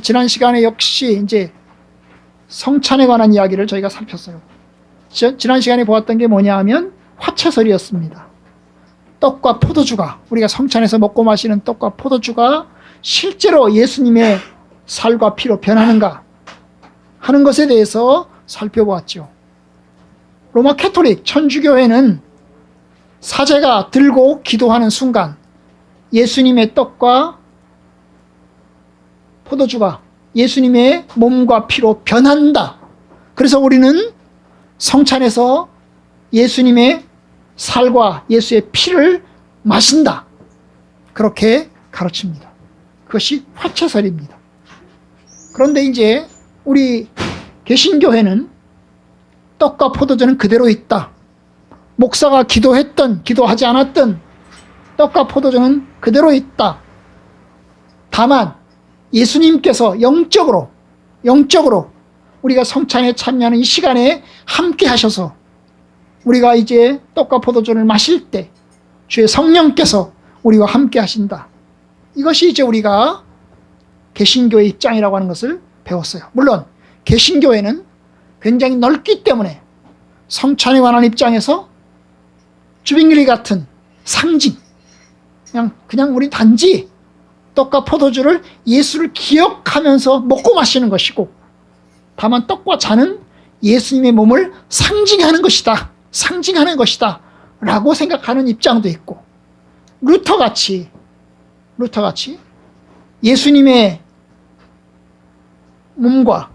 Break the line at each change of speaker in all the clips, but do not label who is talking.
지난 시간에 역시 이제 성찬에 관한 이야기를 저희가 살폈어요. 지난 시간에 보았던 게 뭐냐 하면 화채설이었습니다. 떡과 포도주가, 우리가 성찬에서 먹고 마시는 떡과 포도주가 실제로 예수님의 살과 피로 변하는가 하는 것에 대해서 살펴보았죠. 로마 캐톨릭 천주교회는 사제가 들고 기도하는 순간 예수님의 떡과 포도주가 예수님의 몸과 피로 변한다. 그래서 우리는 성찬에서 예수님의 살과 예수의 피를 마신다. 그렇게 가르칩니다. 그것이 화채설입니다. 그런데 이제 우리 개신교회는 떡과 포도주는 그대로 있다. 목사가 기도했던 기도하지 않았던 떡과 포도주는 그대로 있다. 다만 예수님께서 영적으로 우리가 성찬에 참여하는 이 시간에 함께 하셔서 우리가 이제 떡과 포도주를 마실 때 주의 성령께서 우리와 함께 하신다. 이것이 이제 우리가 개신교의 입장이라고 하는 것을 배웠어요. 물론 개신교회는 굉장히 넓기 때문에 성찬에 관한 입장에서 주빙리 같은 상징, 그냥 우리 단지 떡과 포도주를 예수를 기억하면서 먹고 마시는 것이고, 다만 떡과 잔은 예수님의 몸을 상징하는 것이다 라고 생각하는 입장도 있고, 루터같이 예수님의 몸과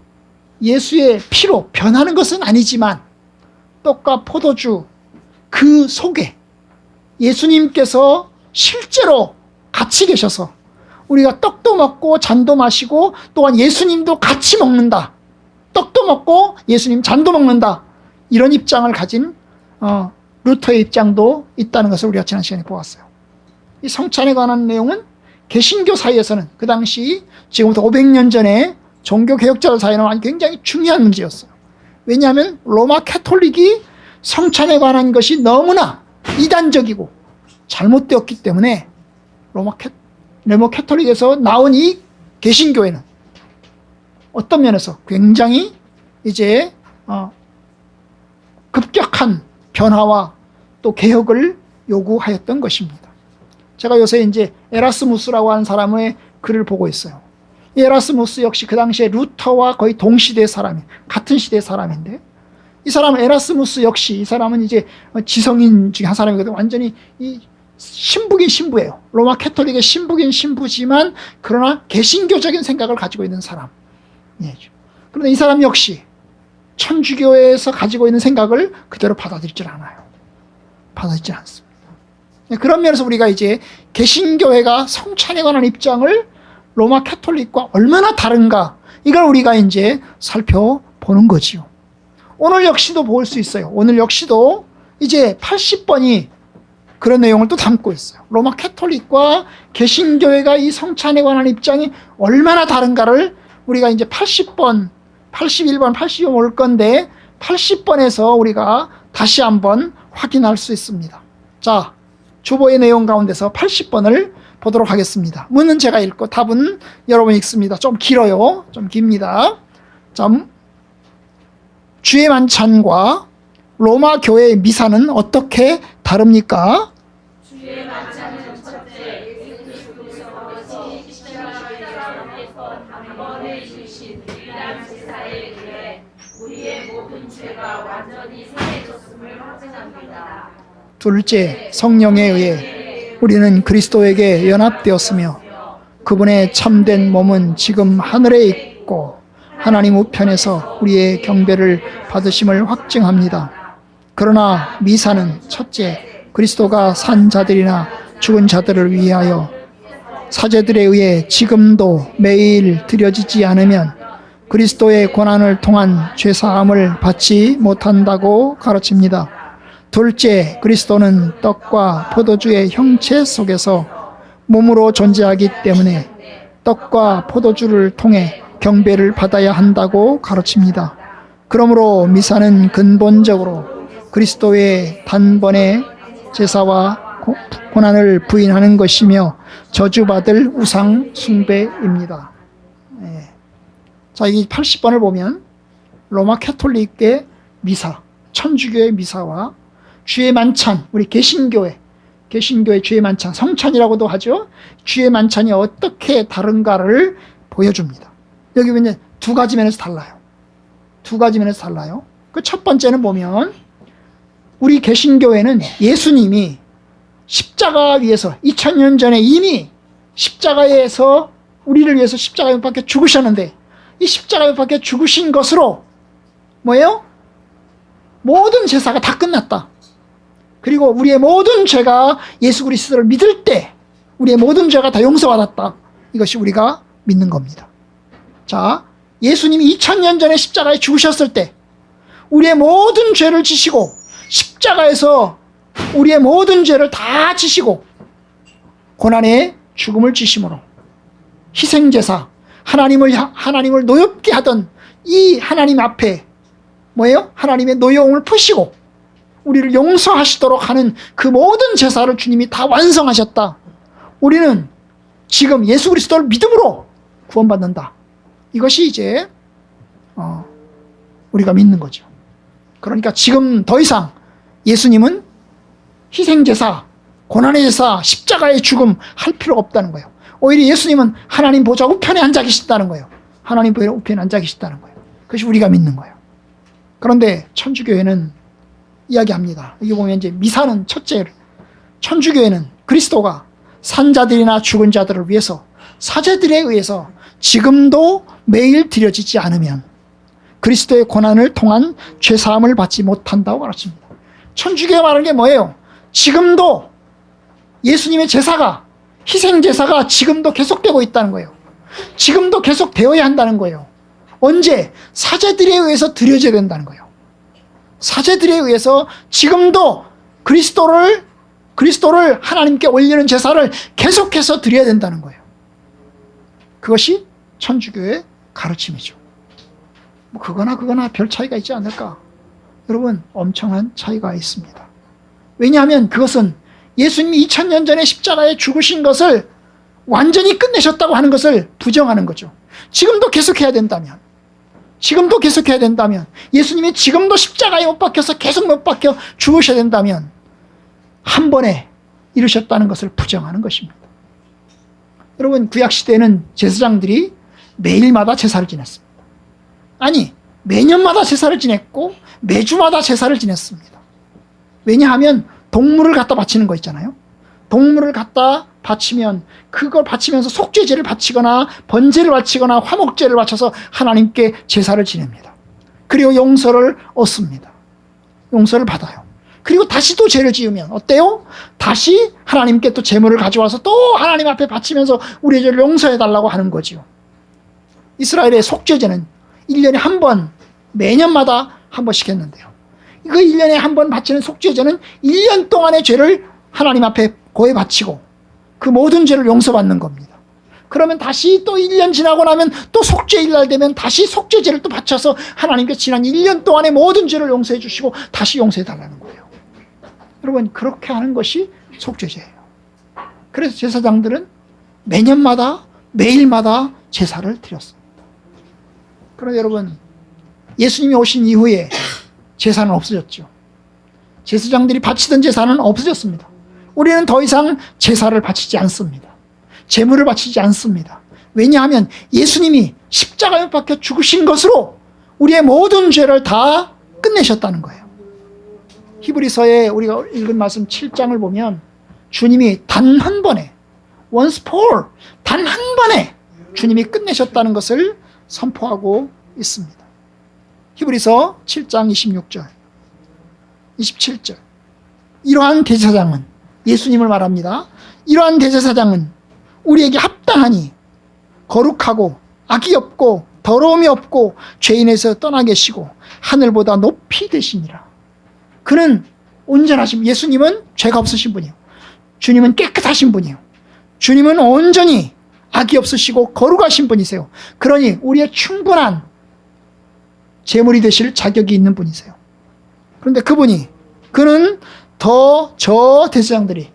예수의 피로 변하는 것은 아니지만 떡과 포도주 그 속에 예수님께서 실제로 같이 계셔서 우리가 떡도 먹고 잔도 마시고 또한 예수님도 같이 먹는다. 떡도 먹고 예수님 잔도 먹는다. 이런 입장을 가진 루터의 입장도 있다는 것을 우리가 지난 시간에 보았어요. 이 성찬에 관한 내용은 개신교 사이에서는 그 당시 지금부터 500년 전에 종교개혁자들 사이에는 굉장히 중요한 문제였어요. 왜냐하면 로마 캐톨릭이 성찬에 관한 것이 너무나 이단적이고 잘못되었기 때문에 로마 캐톨릭에서 나온 이 개신교회는 어떤 면에서 굉장히 이제 급격한 변화와 또 개혁을 요구하였던 것입니다. 제가 요새 이제 에라스무스라고 하는 사람의 글을 보고 있어요. 이 에라스무스 역시 그 당시에 루터와 거의 동시대 사람이, 같은 시대 사람인데, 이 사람은 에라스무스 역시, 이 사람은 이제 지성인 중에 한 사람이거든요. 완전히 이 신부긴 신부예요. 로마 캐톨릭의 신부긴 신부지만 그러나 개신교적인 생각을 가지고 있는 사람. 그런데 이 사람 역시 천주교에서 가지고 있는 생각을 그대로 받아들이질 않아요. 받아들이지 않습니다. 그런 면에서 우리가 이제 개신교회가 성찬에 관한 입장을 로마 캐톨릭과 얼마나 다른가, 이걸 우리가 이제 살펴보는 거지요. 오늘 역시도 볼 수 있어요. 오늘 역시도 이제 80번이 그런 내용을 또 담고 있어요. 로마 캐톨릭과 개신교회가 이 성찬에 관한 입장이 얼마나 다른가를 우리가 이제 80번, 81번, 82번 올 건데 80번에서 우리가 다시 한번 확인할 수 있습니다. 자, 주보의 내용 가운데서 80번을 보도록 하겠습니다. 문은 제가 읽고 답은 여러분이 읽습니다. 좀 길어요. 좀 깁니다. 자, 주의 만찬과 로마 교회의 미사는 어떻게 다릅니까?
주의 만찬은 첫째, 예수 그리스도께서 십자가에서 단번에 주신 유일한 제사에 의해 우리의 모든 죄가 완전히 사해졌음을 확증합니다.
둘째, 성령에 의해 우리는 그리스도에게 연합되었으며 그분의 참된 몸은 지금 하늘에 있고 하나님 우편에서 우리의 경배를 받으심을 확증합니다. 그러나 미사는 첫째, 그리스도가 산 자들이나 죽은 자들을 위하여 사제들에 의해 지금도 매일 드려지지 않으면 그리스도의 고난을 통한 죄사함을 받지 못한다고 가르칩니다. 둘째, 그리스도는 떡과 포도주의 형체 속에서 몸으로 존재하기 때문에 떡과 포도주를 통해 경배를 받아야 한다고 가르칩니다. 그러므로 미사는 근본적으로 그리스도의 단번에 제사와 고난을 부인하는 것이며 저주받을 우상 숭배입니다. 네. 자, 이 80번을 보면 로마 캐톨릭의 미사, 천주교의 미사와 주의 만찬, 우리 개신교의 주의 만찬, 성찬이라고도 하죠. 주의 만찬이 어떻게 다른가를 보여줍니다. 여기 보면 두 가지 면에서 달라요. 두 가지 면에서 달라요. 그 첫 번째는 보면 우리 개신교회는 예수님이 십자가 위에서 2000년 전에 이미 십자가에서 우리를 위해서 십자가에 못 박혀 죽으셨는데, 이 십자가에 못 박혀 죽으신 것으로 뭐예요? 모든 제사가 다 끝났다. 그리고 우리의 모든 죄가 예수 그리스도를 믿을 때 우리의 모든 죄가 다 용서받았다. 이것이 우리가 믿는 겁니다. 자, 예수님이 2000년 전에 십자가에 죽으셨을 때 우리의 모든 죄를 지시고 십자가에서 우리의 모든 죄를 다 지시고 고난의 죽음을 지심으로 희생제사, 하나님을 노엽게 하던 이 하나님 앞에 뭐예요? 하나님의 노여움을 푸시고 우리를 용서하시도록 하는 그 모든 제사를 주님이 다 완성하셨다. 우리는 지금 예수 그리스도를 믿음으로 구원받는다. 이것이 이제 우리가 믿는 거죠. 그러니까 지금 더 이상 예수님은 희생제사, 고난의 제사, 십자가의 죽음 할 필요가 없다는 거예요. 오히려 예수님은 하나님 보좌 우편에 앉아 계신다는 거예요. 하나님 보좌 우편에 앉아 계신다는 거예요. 그것이 우리가 믿는 거예요. 그런데 천주교회는 이야기합니다. 여기 보면 이제 미사는 첫째, 천주교회는 그리스도가 산자들이나 죽은 자들을 위해서 사제들에 의해서 지금도 매일 드려지지 않으면 그리스도의 고난을 통한 죄사함을 받지 못한다고 가르칩니다. 천주교가 말하는 게 뭐예요? 지금도 예수님의 제사가, 희생제사가 지금도 계속되고 있다는 거예요. 지금도 계속 되어야 한다는 거예요. 언제? 사제들에 의해서 드려져야 된다는 거예요. 사제들에 의해서 지금도 그리스도를 하나님께 올리는 제사를 계속해서 드려야 된다는 거예요. 그것이 천주교의 가르침이죠. 뭐 그거나 별 차이가 있지 않을까? 여러분, 엄청난 차이가 있습니다. 왜냐하면 그것은 예수님이 2000년 전에 십자가에 죽으신 것을 완전히 끝내셨다고 하는 것을 부정하는 거죠. 지금도 계속해야 된다면, 예수님이 지금도 십자가에 못 박혀서 계속 못 박혀 죽으셔야 된다면 한 번에 이루셨다는 것을 부정하는 것입니다. 여러분, 구약시대에는 제사장들이 매일마다 제사를 지냈습니다. 아니, 매년마다 제사를 지냈고 매주마다 제사를 지냈습니다. 왜냐하면 동물을 갖다 바치는 거 있잖아요. 동물을 갖다 바치면 그걸 바치면서 속죄제를 바치거나 번제를 바치거나 화목제를 바쳐서 하나님께 제사를 지냅니다. 그리고 용서를 얻습니다. 용서를 받아요. 그리고 다시 또 죄를 지으면 어때요? 다시 하나님께 또 제물을 가져와서 또 하나님 앞에 바치면서 우리의 죄를 용서해달라고 하는 거죠. 이스라엘의 속죄제는 1년에 한 번, 매년마다 한 번씩 했는데요. 그 1년에 한 번 바치는 속죄제는 1년 동안의 죄를 하나님 앞에 고해 바치고 그 모든 죄를 용서받는 겁니다. 그러면 다시 또 1년 지나고 나면 또 속죄일 날 되면 다시 속죄제를 또 바쳐서 하나님께 지난 1년 동안의 모든 죄를 용서해 주시고 다시 용서해 달라는 거예요. 여러분, 그렇게 하는 것이 속죄제예요. 그래서 제사장들은 매년마다 매일마다 제사를 드렸습니다. 그런데 여러분, 예수님이 오신 이후에 제사는 없어졌죠. 제사장들이 바치던 제사는 없어졌습니다. 우리는 더 이상 제사를 바치지 않습니다. 제물을 바치지 않습니다. 왜냐하면 예수님이 십자가에 못 박혀 죽으신 것으로 우리의 모든 죄를 다 끝내셨다는 거예요. 히브리서에 우리가 읽은 말씀 7장을 보면 주님이 단 한 번에, once for all, 단 한 번에 주님이 끝내셨다는 것을 선포하고 있습니다. 히브리서 7장 26절, 27절. 이러한 대제사장은, 예수님을 말합니다. 이러한 대제사장은 우리에게 합당하니 거룩하고 악이 없고 더러움이 없고 죄인에서 떠나 계시고 하늘보다 높이 되시니라. 그는 온전하신, 예수님은 죄가 없으신 분이에요. 주님은 깨끗하신 분이에요. 주님은 온전히 악이 없으시고 거룩하신 분이세요. 그러니 우리의 충분한 제물이 되실 자격이 있는 분이세요. 그런데 그는 저 제사장들은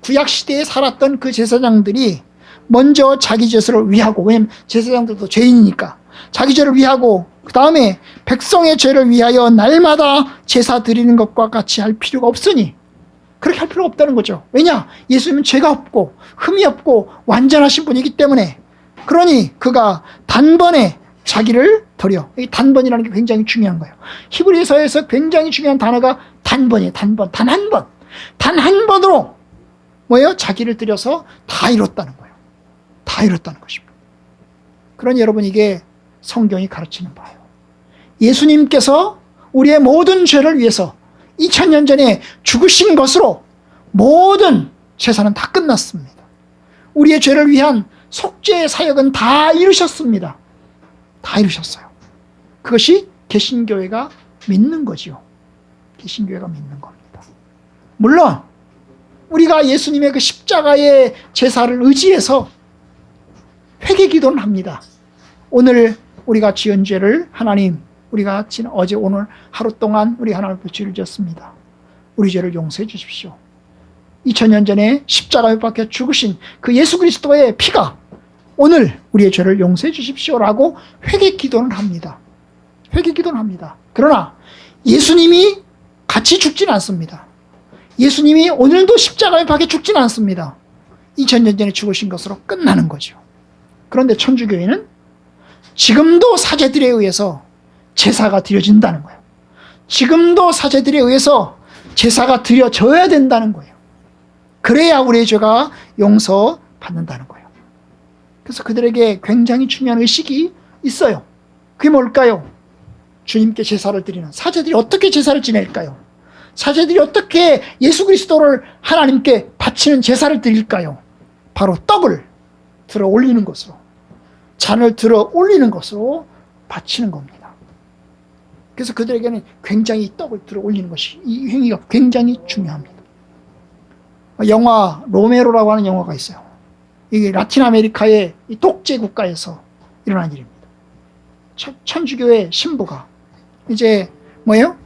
구약시대에 살았던 그 제사장들이 먼저 자기 죄를 위하고, 왜냐하면 제사장들도 죄인이니까 자기 죄를 위하고 그 다음에 백성의 죄를 위하여 날마다 제사 드리는 것과 같이 할 필요가 없으니, 그렇게 할 필요가 없다는 거죠. 왜냐? 예수님은 죄가 없고 흠이 없고 완전하신 분이기 때문에. 그러니 그가 단번에 자기를 드려. 이 단번이라는 게 굉장히 중요한 거예요. 히브리서에서 굉장히 중요한 단어가 단번이에요. 단번. 단 한 번. 단 한 번으로 뭐예요? 자기를 드려서 다 이뤘다는 거예요. 다 이뤘다는 것입니다. 그러니 여러분, 이게 성경이 가르치는 바예요. 예수님께서 우리의 모든 죄를 위해서 2000년 전에 죽으신 것으로 모든 제사는 다 끝났습니다. 우리의 죄를 위한 속죄의 사역은 다 이루셨습니다. 다 이루셨어요. 그것이 개신교회가 믿는 거지요. 개신교회가 믿는 겁니다. 물론 우리가 예수님의 그 십자가의 제사를 의지해서 회개 기도는 합니다. 오늘 우리가 지은 죄를 하나님, 우리가 어제 오늘 하루 동안 우리 하나님 앞에 죄를 지었습니다. 우리 죄를 용서해 주십시오. 2000년 전에 십자가에 박혀 죽으신 그 예수 그리스도의 피가 오늘 우리의 죄를 용서해 주십시오라고 회개 기도는 합니다. 회개 기도는 합니다. 그러나 예수님이 같이 죽지는 않습니다. 예수님이 오늘도 십자가에 박혀 죽지는 않습니다. 2000년 전에 죽으신 것으로 끝나는 거죠. 그런데 천주교회는 지금도 사제들에 의해서 제사가 드려진다는 거예요. 지금도 사제들에 의해서 제사가 드려져야 된다는 거예요. 그래야 우리의 죄가 용서받는다는 거예요. 그래서 그들에게 굉장히 중요한 의식이 있어요. 그게 뭘까요? 주님께 제사를 드리는, 사제들이 어떻게 제사를 지낼까요? 사제들이 어떻게 예수 그리스도를 하나님께 바치는 제사를 드릴까요? 바로 떡을 들어 올리는 것으로, 잔을 들어 올리는 것으로 바치는 겁니다. 그래서 그들에게는 굉장히 떡을 들어 올리는 것이, 이 행위가 굉장히 중요합니다. 영화 로메로라고 하는 영화가 있어요. 이게 라틴 아메리카의 이 독재 국가에서 일어난 일입니다. 천주교의 신부가 이제 뭐예요?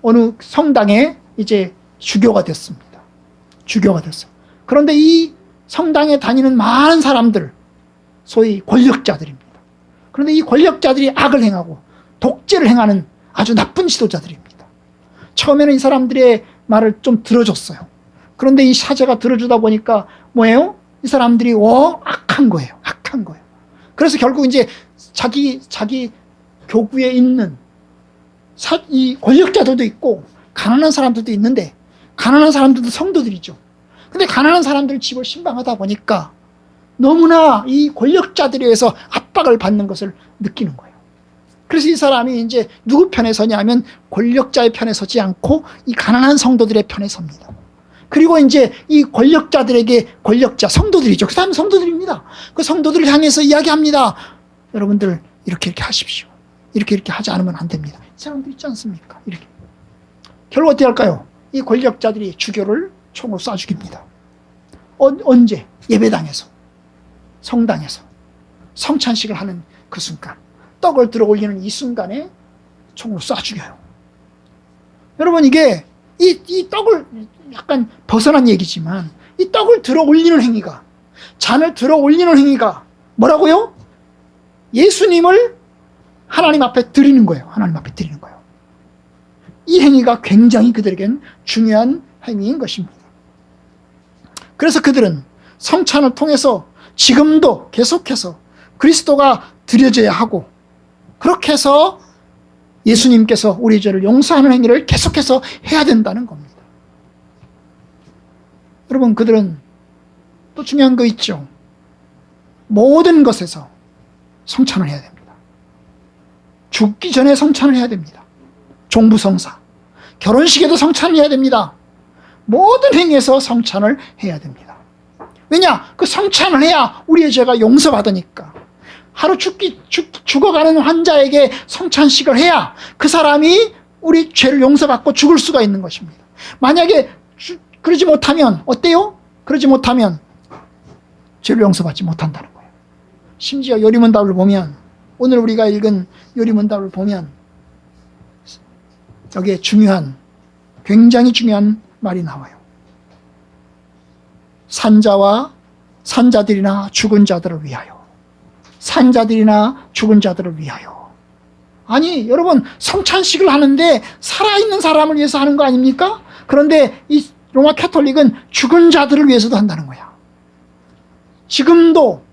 어느 성당에 이제 주교가 됐습니다. 주교가 됐어요. 그런데 이 성당에 다니는 많은 사람들, 소위 권력자들입니다. 그런데 이 권력자들이 악을 행하고 독재를 행하는 아주 나쁜 지도자들입니다. 처음에는 이 사람들의 말을 좀 들어줬어요. 그런데 이 사제가 들어주다 보니까 뭐예요? 이 사람들이 악한 거예요. 악한 거예요. 그래서 결국 이제 자기 교구에 있는 이 권력자들도 있고 가난한 사람들도 있는데, 가난한 사람들도 성도들이죠. 근데 가난한 사람들 집을 신방하다 보니까 너무나 이 권력자들에 의해서 압박을 받는 것을 느끼는 거예요. 그래서 이 사람이 이제 누구 편에 서냐면 권력자의 편에 서지 않고 이 가난한 성도들의 편에 섭니다. 그리고 이제 이 권력자들에게, 권력자 성도들이죠. 그 사람은 성도들입니다. 그 성도들을 향해서 이야기합니다. 여러분들 이렇게 하십시오. 이렇게 하지 않으면 안 됩니다. 이 사람들 있지 않습니까? 이렇게. 결국 어떻게 할까요? 이 권력자들이 주교를 총으로 쏴 죽입니다. 언제? 예배당에서, 성당에서 성찬식을 하는 그 순간, 떡을 들어 올리는 이 순간에 총으로 쏴 죽여요. 여러분, 이게 이 떡을, 약간 벗어난 얘기지만 이 떡을 들어 올리는 행위가, 잔을 들어 올리는 행위가 뭐라고요? 예수님을 하나님 앞에 드리는 거예요. 하나님 앞에 드리는 거예요. 이 행위가 굉장히 그들에겐 중요한 행위인 것입니다. 그래서 그들은 성찬을 통해서 지금도 계속해서 그리스도가 드려져야 하고, 그렇게 해서 예수님께서 우리 죄를 용서하는 행위를 계속해서 해야 된다는 겁니다. 여러분, 그들은 또 중요한 거 있죠. 모든 것에서 성찬을 해야 됩니다. 죽기 전에 성찬을 해야 됩니다. 종부성사, 결혼식에도 성찬을 해야 됩니다. 모든 행위에서 성찬을 해야 됩니다. 왜냐? 그 성찬을 해야 우리의 죄가 용서받으니까. 하루 죽어가는 환자에게 성찬식을 해야 그 사람이 우리 죄를 용서받고 죽을 수가 있는 것입니다. 만약에 그러지 못하면 어때요? 그러지 못하면 죄를 용서받지 못한다는 거예요. 심지어 요리문답을 보면, 오늘 우리가 읽은 요리문답을 보면 여기에 굉장히 중요한 말이 나와요. 산자들이나 죽은 자들을 위하여 산 자들이나 죽은 자들을 위하여. 아니 여러분, 성찬식을 하는데 살아있는 사람을 위해서 하는 거 아닙니까? 그런데 이 로마 캐톨릭은 죽은 자들을 위해서도 한다는 거야. 지금도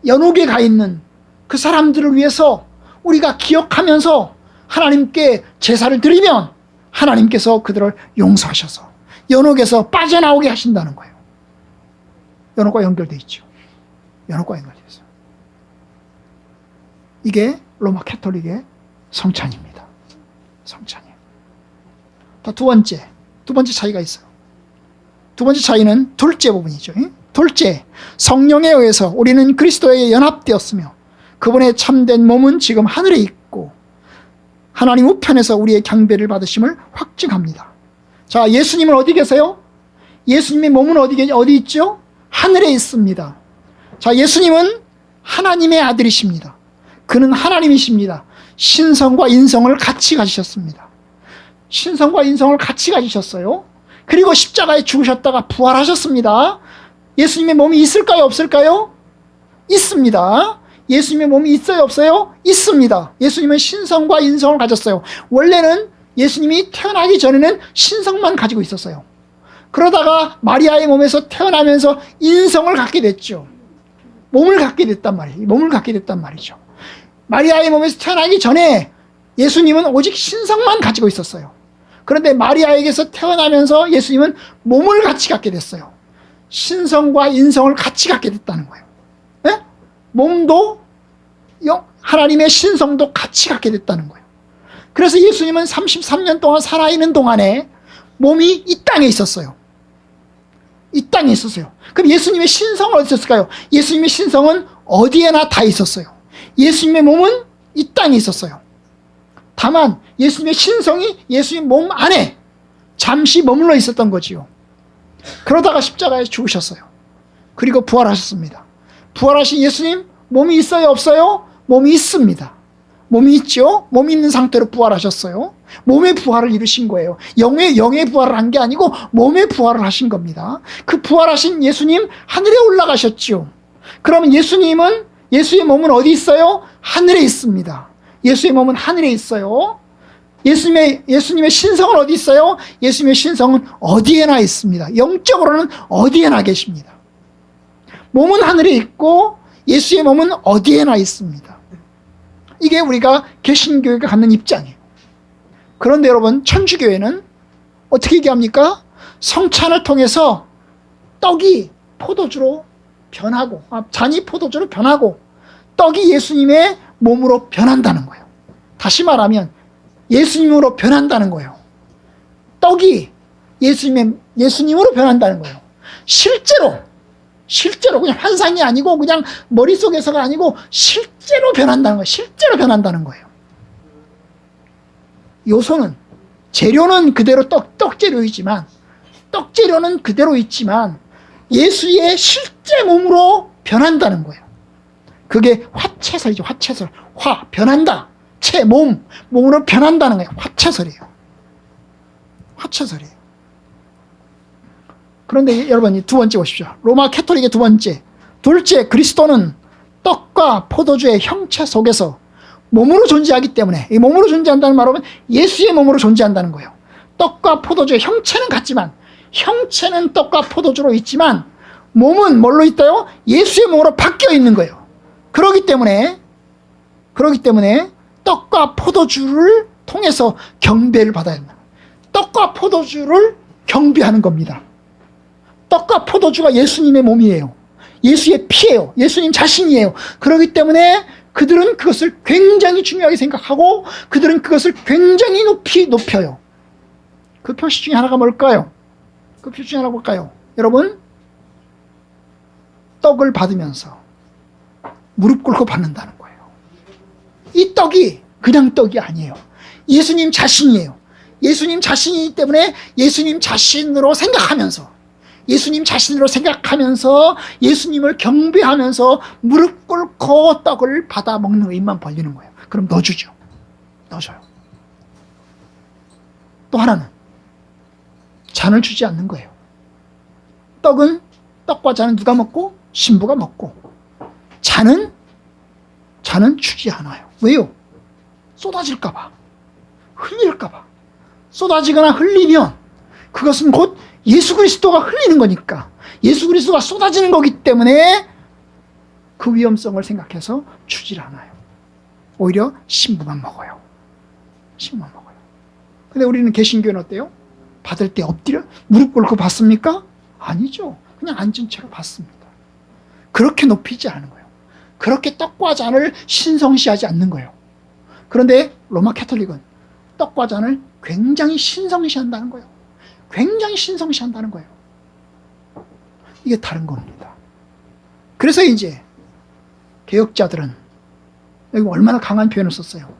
연옥에 가 있는 그 사람들을 위해서 우리가 기억하면서 하나님께 제사를 드리면 하나님께서 그들을 용서하셔서 연옥에서 빠져나오게 하신다는 거예요. 연옥과 연결되어 있죠. 연옥과 연결되어 있어요. 이게 로마 캐톨릭의 성찬입니다. 성찬이에요. 두 번째 차이가 있어요. 두 번째 차이는 둘째 부분이죠. 둘째, 성령에 의해서 우리는 그리스도에 연합되었으며 그분의 참된 몸은 지금 하늘에 있고 하나님 우편에서 우리의 경배를 받으심을 확증합니다. 자, 예수님은 어디 계세요? 예수님의 몸은 어디 있죠? 하늘에 있습니다. 자, 예수님은 하나님의 아들이십니다. 그는 하나님이십니다. 신성과 인성을 같이 가지셨습니다. 신성과 인성을 같이 가지셨어요. 그리고 십자가에 죽으셨다가 부활하셨습니다. 예수님의 몸이 있을까요? 없을까요? 있습니다. 예수님의 몸이 있어요? 없어요? 있습니다. 예수님은 신성과 인성을 가졌어요. 원래는 예수님이 태어나기 전에는 신성만 가지고 있었어요. 그러다가 마리아의 몸에서 태어나면서 인성을 갖게 됐죠. 몸을 갖게 됐단 말이죠. 마리아의 몸에서 태어나기 전에 예수님은 오직 신성만 가지고 있었어요. 그런데 마리아에게서 태어나면서 예수님은 몸을 같이 갖게 됐어요. 신성과 인성을 같이 갖게 됐다는 거예요. 네? 몸도 하나님의 신성도 같이 갖게 됐다는 거예요. 그래서 예수님은 33년 동안 살아있는 동안에 몸이 이 땅에 있었어요. 이 땅에 있었어요. 그럼 예수님의 신성은 어디 있었을까요? 예수님의 신성은 어디에나 다 있었어요. 예수님의 몸은 이 땅에 있었어요. 다만 예수님의 신성이 예수님 몸 안에 잠시 머물러 있었던 거지요. 그러다가 십자가에 죽으셨어요. 그리고 부활하셨습니다. 부활하신 예수님 몸이 있어요? 없어요? 몸이 있습니다. 몸이 있죠? 몸이 있는 상태로 부활하셨어요. 몸의 부활을 이루신 거예요. 영의 부활을 한 게 아니고 몸의 부활을 하신 겁니다. 그 부활하신 예수님 하늘에 올라가셨죠. 그러면 예수의 몸은 어디 있어요? 하늘에 있습니다. 예수의 몸은 하늘에 있어요. 예수님의 신성은 어디 있어요? 예수님의 신성은 어디에나 있습니다. 영적으로는 어디에나 계십니다. 몸은 하늘에 있고 예수의 몸은 어디에나 있습니다. 이게 우리가 개신교회가 갖는 입장이에요. 그런데 여러분, 천주교회는 어떻게 얘기합니까? 성찬을 통해서 떡이 포도주로 변하고, 잔이 포도주로 변하고 떡이 예수님의 몸으로 변한다는 거예요. 다시 말하면 예수님으로 변한다는 거예요. 떡이 예수님으로 변한다는 거예요. 실제로 그냥 환상이 아니고 그냥 머릿속에서가 아니고 실제로 변한다는 거예요. 실제로 변한다는 거예요. 요소는, 재료는 그대로 떡재료는 그대로 있지만 예수의 실제 몸으로 변한다는 거예요. 그게 화채설이죠. 화채설. 변한다. 몸으로 변한다는 거예요. 화채설이에요. 그런데 여러분, 두 번째 보십시오. 로마 캐톨릭의 둘째, 그리스도는 떡과 포도주의 형체 속에서 몸으로 존재하기 때문에, 이 몸으로 존재한다는 말은 예수의 몸으로 존재한다는 거예요. 떡과 포도주의 형체는 같지만, 형체는 떡과 포도주로 있지만 몸은 뭘로 있다요? 예수의 몸으로 바뀌어 있는 거예요. 그렇기 때문에 떡과 포도주를 통해서 경배를 받아야 합니다. 떡과 포도주를 경배하는 겁니다. 떡과 포도주가 예수님의 몸이에요. 예수의 피예요. 예수님 자신이에요. 그렇기 때문에 그들은 그것을 굉장히 중요하게 생각하고 그들은 그것을 굉장히 높여요. 그 표시 중에 하나가 뭘까요? 그 표시 중에 하나가 뭘까요? 여러분, 떡을 받으면서 무릎 꿇고 받는다는 거예요. 이 떡이 그냥 떡이 아니에요. 예수님 자신이에요. 예수님 자신이기 때문에 예수님 자신으로 생각하면서 예수님을 경배하면서 무릎 꿇고 떡을 받아 먹는 거 입만 벌리는 거예요. 그럼 넣어줘요. 또 하나는 잔을 주지 않는 거예요. 떡과 잔은 누가 먹고? 신부가 먹고, 잔은 자는 주지 않아요. 왜요? 쏟아질까봐, 흘릴까봐. 쏟아지거나 흘리면 그것은 곧 예수 그리스도가 흘리는 거니까, 예수 그리스도가 쏟아지는 거기 때문에 그 위험성을 생각해서 주질 않아요. 오히려 신부만 먹어요. 신부만 먹어요. 근데 우리는 개신교는 어때요? 받을 때 엎드려 무릎 꿇고 받습니까? 아니죠. 그냥 앉은 채로 받습니다. 그렇게 높이지 않은 거예요. 그렇게 떡과 잔을 신성시하지 않는 거예요. 그런데 로마 캐톨릭은 떡과 잔을 굉장히 신성시한다는 거예요. 굉장히 신성시한다는 거예요. 이게 다른 겁니다. 그래서 이제 개혁자들은 여기 얼마나 강한 표현을 썼어요.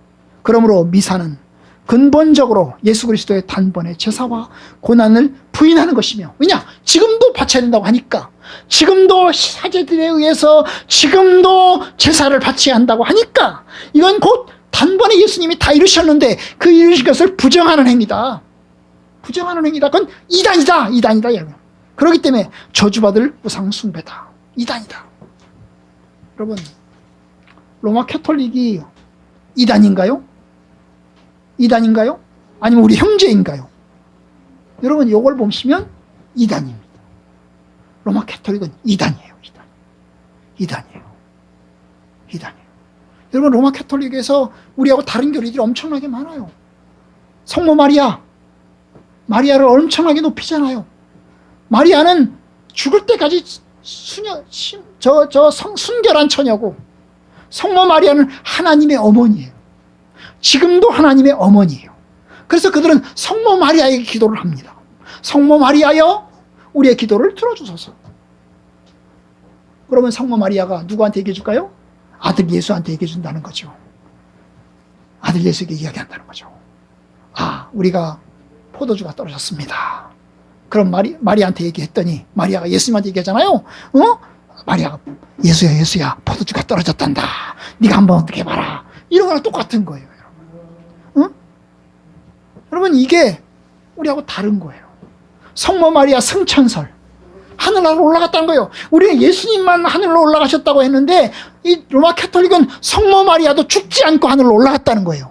그러므로 미사는 근본적으로 예수 그리스도의 단번에 제사와 고난을 부인하는 것이며, 왜냐? 지금도 바쳐야 된다고 하니까, 지금도 사제들에 의해서 지금도 제사를 바쳐야 한다고 하니까, 이건 곧 단번에 예수님이 다 이루셨는데 그 이루신 것을 부정하는 행위다. 부정하는 행위다. 그건 이단이다. 이단이다. 여러분. 그렇기 때문에 저주받을 우상 숭배다. 이단이다. 여러분, 로마 캐톨릭이 이단인가요? 이단인가요? 아니면 우리 형제인가요? 여러분, 이걸 보시면 이단입니다. 로마 캐톨릭은 이단이에요. 이단. 이단이에요. 이단이에요. 여러분, 로마 캐톨릭에서 우리하고 다른 교리들이 엄청나게 많아요. 성모 마리아를 엄청나게 높이잖아요. 마리아는 죽을 때까지 순결한 처녀고, 성모 마리아는 하나님의 어머니예요. 지금도 하나님의 어머니예요. 그래서 그들은 성모 마리아에게 기도를 합니다. 성모 마리아여, 우리의 기도를 들어주소서. 그러면 성모 마리아가 누구한테 얘기해 줄까요? 아들 예수한테 얘기해 준다는 거죠. 아들 예수에게 이야기한다는 거죠. 아, 우리가 포도주가 떨어졌습니다. 그럼 마리아한테 얘기했더니 마리아가 예수님한테 얘기하잖아요. 마리아가 예수야 포도주가 떨어졌단다. 네가 한번 어떻게 해봐라. 이런 거랑 똑같은 거예요. 여러분, 이게 우리하고 다른 거예요. 성모 마리아 승천설, 하늘나라로 올라갔다는 거예요. 우리는 예수님만 하늘로 올라가셨다고 했는데 이 로마 캐톨릭은 성모 마리아도 죽지 않고 하늘로 올라갔다는 거예요.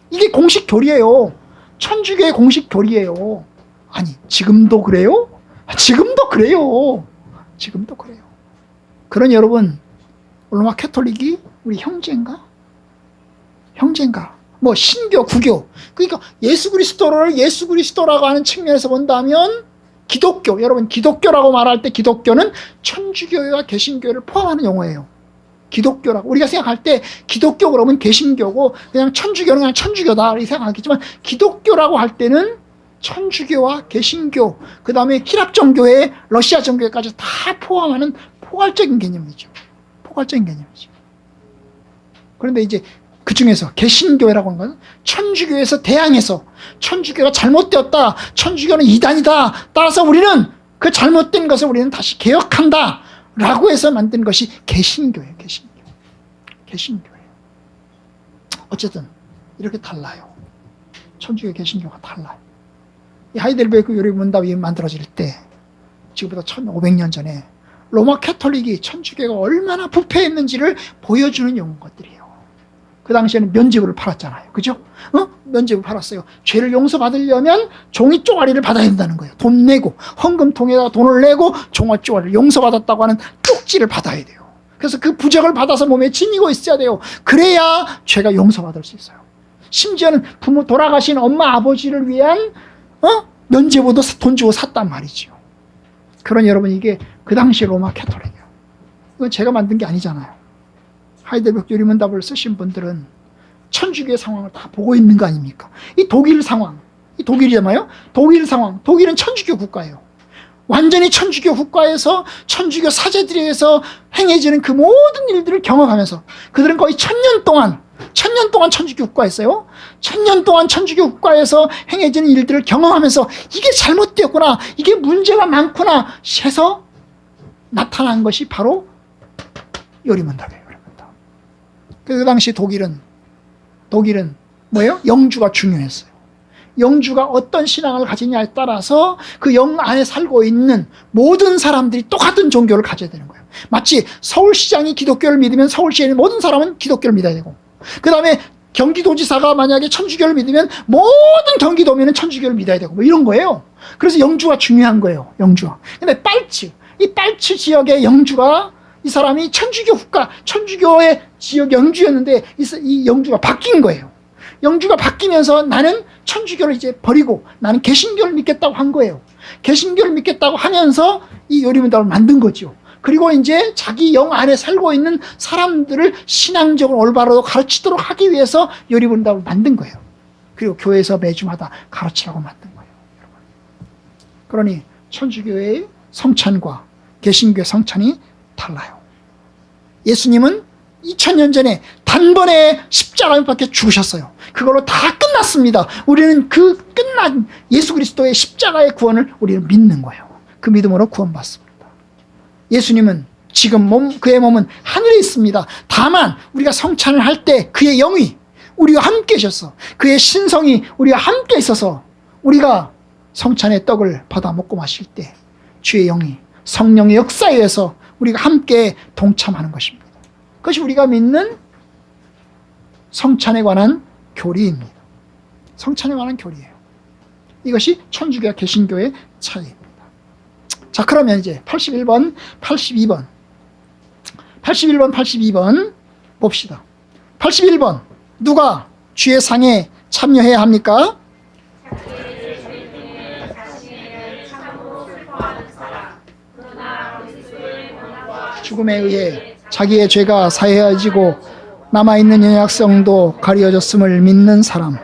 이게 공식 교리예요. 천주교의 공식 교리예요. 아니, 지금도 그래요? 지금도 그래요. 지금도 그래요. 그러니 여러분, 로마 캐톨릭이 우리 형제인가? 형제인가? 뭐 신교, 구교. 그러니까 예수 그리스도를 예수 그리스도라고 하는 측면에서 본다면 기독교, 여러분, 기독교라고 말할 때 기독교는 천주교와 개신교를 포함하는 용어예요. 기독교라고 우리가 생각할 때 기독교 그러면 개신교고 그냥 천주교는 그냥 천주교다 이렇게 생각하겠지만, 기독교라고 할 때는 천주교와 개신교, 그 다음에 히랍 정교회, 러시아 정교회까지 다 포함하는 포괄적인 개념이죠. 포괄적인 개념이죠. 그런데 이제 그 중에서 개신교회라고 하는 것은 천주교에서 대항해서 천주교가 잘못되었다, 천주교는 이단이다, 따라서 우리는 그 잘못된 것을 우리는 다시 개혁한다 라고 해서 만든 것이 개신교예요. 개신교예요. 어쨌든 이렇게 달라요. 천주교 개신교가 달라요. 이 하이델베르크 요리문답이 만들어질 때 지금부터 1500년 전에 로마 캐톨릭이 천주교가 얼마나 부패했는지를 보여주는 것들이에요. 그 당시에는 면죄부를 팔았잖아요. 그죠? 면죄부 팔았어요. 죄를 용서받으려면 종이 쪼가리를 받아야 된다는 거예요. 돈 내고, 헌금통에다가 돈을 내고 종이 쪼가리를 용서받았다고 하는 쪽지를 받아야 돼요. 그래서 그 부적을 받아서 몸에 지니고 있어야 돼요. 그래야 죄가 용서받을 수 있어요. 심지어는 부모, 돌아가신 엄마 아버지를 위한 면죄부도 돈 주고 샀단 말이죠. 그러니 여러분, 이게 그 당시 로마 캐톨릭이에요. 이건 제가 만든 게 아니잖아요. 하이델베르크 요리문답을 쓰신 분들은 천주교의 상황을 다 보고 있는 거 아닙니까? 이 독일 상황, 이 독일이잖아요. 독일 상황, 독일은 천주교 국가예요. 완전히 천주교 국가에서 천주교 사제들에 의해서 행해지는 그 모든 일들을 경험하면서 그들은 거의 1000년 동안 천주교 국가였어요. 1000년 동안 천주교 국가에서 행해지는 일들을 경험하면서 이게 잘못되었구나, 이게 문제가 많구나 해서 나타난 것이 바로 요리문답이에요. 그 당시 독일은 뭐예요? 영주가 중요했어요. 영주가 어떤 신앙을 가지냐에 따라서 그 영 안에 살고 있는 모든 사람들이 똑같은 종교를 가져야 되는 거예요. 마치 서울시장이 기독교를 믿으면 서울시에 있는 모든 사람은 기독교를 믿어야 되고, 그 다음에 경기도지사가 만약에 천주교를 믿으면 모든 경기도민은 천주교를 믿어야 되고, 뭐 이런 거예요. 그래서 영주가 중요한 거예요. 영주가. 근데 이 빨치 지역의 영주가, 이 사람이 천주교 국가, 천주교의 지역 영주였는데 이 영주가 바뀐 거예요. 영주가 바뀌면서 나는 천주교를 이제 버리고 나는 개신교를 믿겠다고 한 거예요. 개신교를 믿겠다고 하면서 이 요리문답을 만든 거죠. 그리고 이제 자기 영 안에 살고 있는 사람들을 신앙적으로 올바로 가르치도록 하기 위해서 요리문답을 만든 거예요. 그리고 교회에서 매주마다 가르치라고 만든 거예요. 여러분. 그러니 천주교의 성찬과 개신교의 성찬이 달라요. 예수님은 2000년 전에 단번에 십자가에 밖에 죽으셨어요. 그걸로 다 끝났습니다. 우리는 그 끝난 예수 그리스도의 십자가의 구원을 우리는 믿는 거예요. 그 믿음으로 구원받습니다. 예수님은 지금 그의 몸은 하늘에 있습니다. 다만 우리가 성찬을 할 때 그의 영이 우리와 함께 계셔서, 그의 신성이 우리와 함께 있어서 우리가 성찬의 떡을 받아 먹고 마실 때 주의 영이, 성령의 역사에 의해서 우리가 함께 동참하는 것입니다. 그것이 우리가 믿는 성찬에 관한 교리입니다. 성찬에 관한 교리예요. 이것이 천주교와 개신교의 차이입니다. 자, 그러면 이제 81번, 82번 봅시다. 81번, 누가 주의 상에 참여해야 합니까? 죽음에 의해 자기의 죄가 사해지고 남아있는 연약성도 가려졌음을 믿는 사람,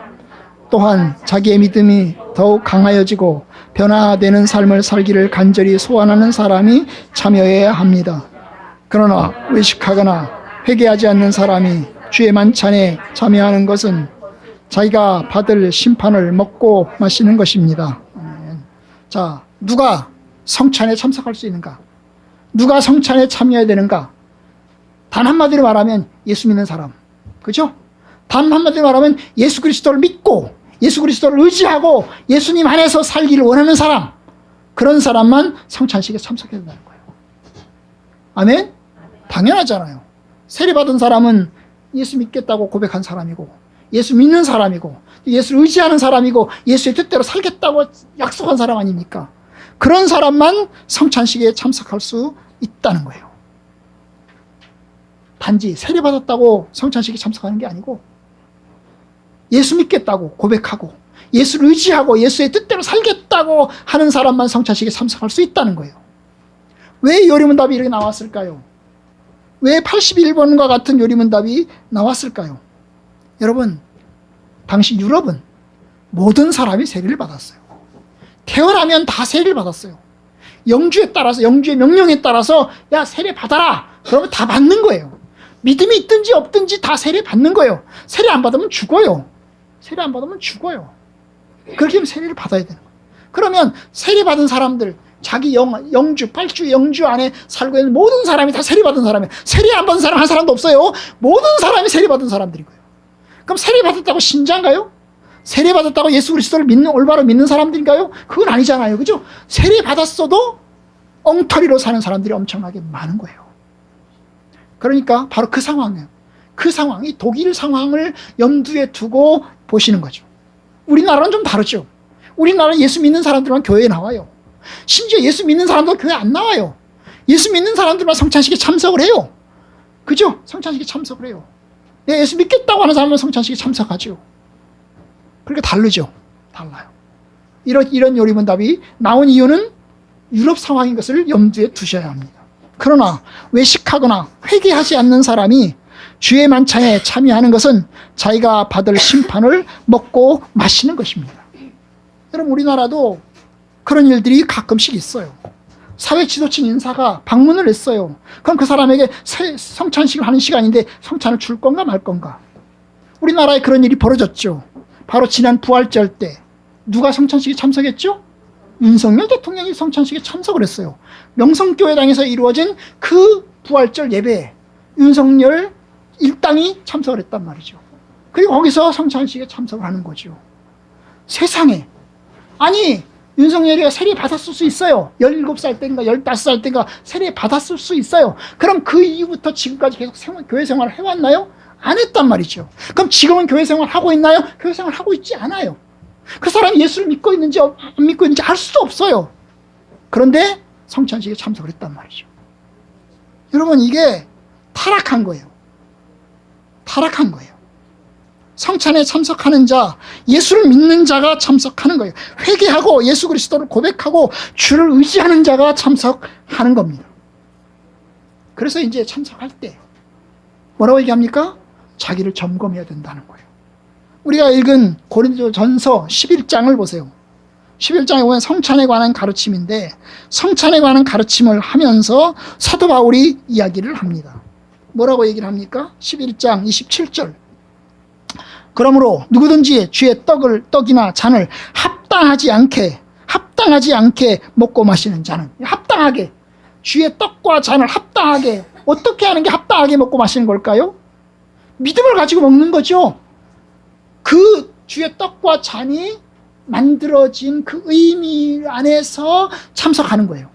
또한 자기의 믿음이 더욱 강하여지고 변화되는 삶을 살기를 간절히 소원하는 사람이 참여해야 합니다. 그러나 외식하거나 회개하지 않는 사람이 주의 만찬에 참여하는 것은 자기가 받을 심판을 먹고 마시는 것입니다. 자, 누가 성찬에 참석할 수 있는가? 누가 성찬에 참여해야 되는가? 단 한마디로 말하면 예수 믿는 사람. 그죠? 단 한마디로 말하면 예수 그리스도를 믿고 예수 그리스도를 의지하고 예수님 안에서 살기를 원하는 사람. 그런 사람만 성찬식에 참석해야 된다는 거예요. 아멘? 당연하잖아요. 세례받은 사람은 예수 믿겠다고 고백한 사람이고, 예수 믿는 사람이고, 예수를 의지하는 사람이고, 예수의 뜻대로 살겠다고 약속한 사람 아닙니까? 그런 사람만 성찬식에 참석할 수 있다는 거예요. 단지 세례받았다고 성찬식에 참석하는 게 아니고, 예수 믿겠다고 고백하고 예수를 의지하고 예수의 뜻대로 살겠다고 하는 사람만 성찬식에 참석할 수 있다는 거예요. 왜 요리문답이 이렇게 나왔을까요? 왜 81번과 같은 요리문답이 나왔을까요? 여러분, 당시 유럽은 모든 사람이 세례를 받았어요. 태어나면 다 세례를 받았어요. 영주에 따라서, 영주의 명령에 따라서 야, 세례 받아라. 그러면 다 받는 거예요. 믿음이 있든지 없든지 다 세례 받는 거예요. 세례 안 받으면 죽어요. 세례 안 받으면 죽어요. 그렇게 하면 세례를 받아야 되는 거예요. 그러면 세례 받은 사람들, 자기 영주, 팔주 영주 안에 살고 있는 모든 사람이 다 세례 받은 사람이에요. 세례 안 받은 사람 한 사람도 없어요. 모든 사람이 세례 받은 사람들인 거예요. 그럼 세례 받았다고 신자인가요? 세례 받았다고 예수 그리스도를 올바로 믿는 사람들인가요? 그건 아니잖아요. 그죠? 세례 받았어도 엉터리로 사는 사람들이 엄청나게 많은 거예요. 그러니까 바로 그 상황이에요. 그 상황, 이 독일 상황을 염두에 두고 보시는 거죠. 우리나라는 좀 다르죠. 우리나라는 예수 믿는 사람들만 교회에 나와요. 심지어 예수 믿는 사람도 교회 안 나와요. 예수 믿는 사람들만 성찬식에 참석을 해요. 그죠? 성찬식에 참석을 해요. 내가 예수 믿겠다고 하는 사람은 성찬식에 참석하죠. 그러니까 다르죠. 달라요. 이런 요리문답이 나온 이유는 유럽 상황인 것을 염두에 두셔야 합니다. 그러나 외식하거나 회개하지 않는 사람이 주의 만찬에 참여하는 것은 자기가 받을 심판을 먹고 마시는 것입니다. 여러분, 우리나라도 그런 일들이 가끔씩 있어요. 사회 지도층 인사가 방문을 했어요. 그럼 그 사람에게 성찬식을 하는 시간인데 성찬을 줄 건가 말 건가? 우리나라에 그런 일이 벌어졌죠. 바로 지난 부활절 때 누가 성찬식에 참석했죠? 윤석열 대통령이 성찬식에 참석을 했어요. 명성교회당에서 이루어진 그 부활절 예배에 윤석열 일당이 참석을 했단 말이죠. 그리고 거기서 성찬식에 참석을 하는 거죠. 세상에. 아니, 윤석열이가 세례 받았을 수 있어요. 17살 때인가 15살 때인가 세례 받았을 수 있어요. 그럼 그 이후부터 지금까지 계속 교회 생활을 해왔나요? 안 했단 말이죠. 그럼 지금은 교회 생활 하고 있나요? 교회 생활 하고 있지 않아요. 그 사람이 예수를 믿고 있는지 안 믿고 있는지 알 수도 없어요. 그런데 성찬식에 참석을 했단 말이죠. 여러분, 이게 타락한 거예요. 타락한 거예요. 성찬에 참석하는 자, 예수를 믿는 자가 참석하는 거예요. 회개하고 예수 그리스도를 고백하고 주를 의지하는 자가 참석하는 겁니다. 그래서 이제 참석할 때 뭐라고 얘기합니까? 자기를 점검해야 된다는 거예요. 우리가 읽은 고린도전서 11장을 보세요. 11장에 보면 성찬에 관한 가르침인데, 성찬에 관한 가르침을 하면서 사도 바울이 이야기를 합니다. 뭐라고 얘기를 합니까? 11장 27절. 그러므로 누구든지 주의 떡이나 잔을 합당하지 않게 먹고 마시는 자는, 합당하게, 주의 떡과 잔을 합당하게, 어떻게 하는 게 합당하게 먹고 마시는 걸까요? 믿음을 가지고 먹는 거죠. 그 주의 떡과 잔이 만들어진 그 의미 안에서 참석하는 거예요.